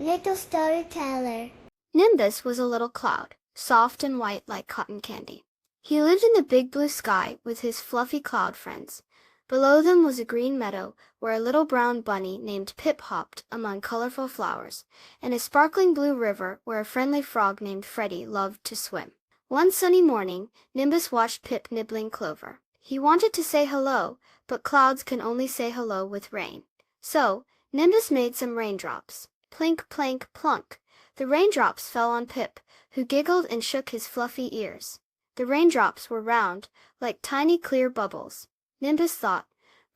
Little storyteller. Nimbus was a little cloud, soft and white like cotton candy. He lived in the big blue sky with his fluffy cloud friends. Below them was a green meadow where a little brown bunny named Pip hopped among colorful flowers, and a sparkling blue river where a friendly frog named Freddie loved to swim. One sunny morning, Nimbus watched Pip nibbling clover. He wanted to say hello, but clouds can only say hello with rain. So, Nimbus made some raindrops. Plink, plank, plunk. The raindrops fell on Pip, who giggled and shook his fluffy ears. The raindrops were round, like tiny clear bubbles. Nimbus thought,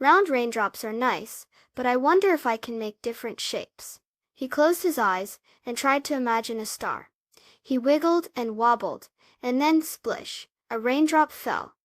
"Round raindrops are nice, but I wonder if I can make different shapes." He closed his eyes and tried to imagine a star. He wiggled and wobbled, and then splish, a raindrop fell.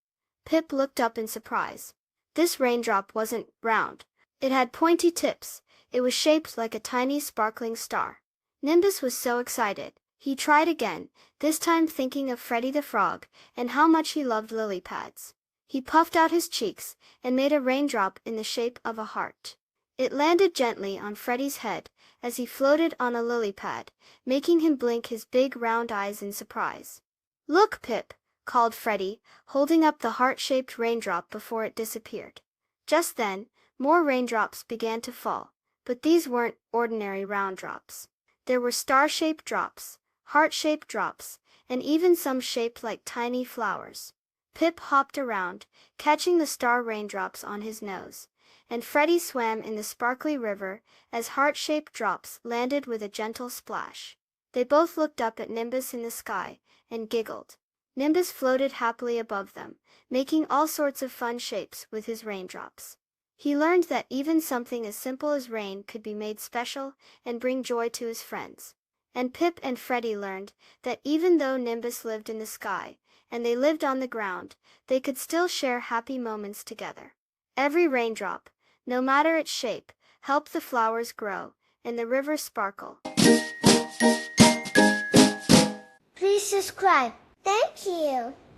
Pip looked up in surprise. This raindrop wasn't round. It had pointy tips. It was shaped like a tiny sparkling star. Nimbus was so excited. He tried again, this time thinking of Freddie the Frog and how much he loved lily pads. He puffed out his cheeks and made a raindrop in the shape of a heart. It landed gently on Freddie's head as he floated on a lily pad, making him blink his big round eyes in surprise. "Look, Pip," called Freddie, holding up the heart-shaped raindrop before it disappeared. Just then, more raindrops began to fall, but these weren't ordinary round drops. There were star-shaped drops, heart-shaped drops, and even some shaped like tiny flowers. Pip hopped around, catching the star raindrops on his nose, and Freddie swam in the sparkly river as heart-shaped drops landed with a gentle splash. They both looked up at Nimbus in the sky and giggled. Nimbus floated happily above them, making all sorts of fun shapes with his raindrops. He learned that even something as simple as rain could be made special and bring joy to his friends. And Pip and Freddie learned that even though Nimbus lived in the sky, and they lived on the ground, they could still share happy moments together. Every raindrop, no matter its shape, helped the flowers grow and the river sparkle. Please subscribe. Thank you.